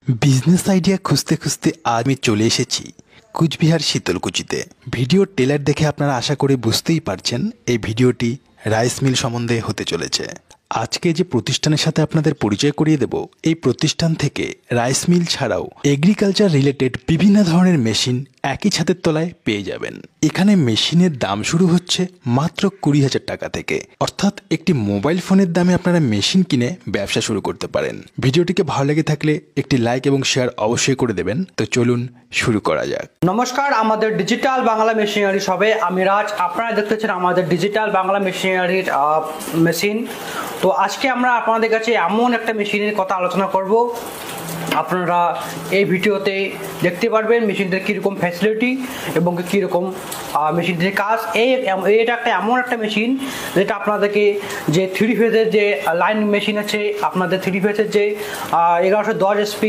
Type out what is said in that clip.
Business idea খুঁজতে খুঁজতে আজ আমি চলে এসেছি কুচবিহার শীতলকুচিতে। ভিডিও টেলার দেখে আপনারা আশা করে বুঝতেই পারছেন এই ভিডিওটি রাইস মিল সম্বন্ধে হতে চলেছে। আজকে যে প্রতিষ্ঠানের সাথে আপনাদের পরিচয় করিয়ে দেব, এই প্রতিষ্ঠান থেকে রাইস মিল ছাড়াও এগ্রিকালচার রিলেটেড বিভিন্ন ধরনের মেশিন একই ছাদের তলায় পেয়ে যাবেন। এখানে মেশিনের দাম শুরু হচ্ছে মাত্র 20,000 টাকা থেকে, অর্থাৎ একটি মোবাইল ফোনের দামে আপনারা মেশিন কিনে ব্যবসা শুরু করতে পারেন। ভিডিওটিকে ভালো লেগে থাকলে একটি লাইক এবং শেয়ার অবশ্যই করে দেবেন। তো চলুন শুরু করা যাক। নমস্কার, আমাদের ডিজিটাল বাংলা মেশিনারি সবে আমি রাজ। আপনারা দেখতেছেন আমাদের ডিজিটাল বাংলা মেশিনারির মেশিন। তো আজকে আমরা আপনাদের কাছে এমন একটা মেশিনের কথা আলোচনা করব, আপনারা এই ভিডিওতে দেখতে পারবেন মেশিনটার কীরকম ফ্যাসিলিটি এবং কীরকম মেশিনটির কাজ। এটা একটা এমন একটা মেশিন যেটা আপনাদেরকে যে 3 ফেজের যে লাইন মেশিন আছে, আপনাদের 3 ফেজের যে 1110 SP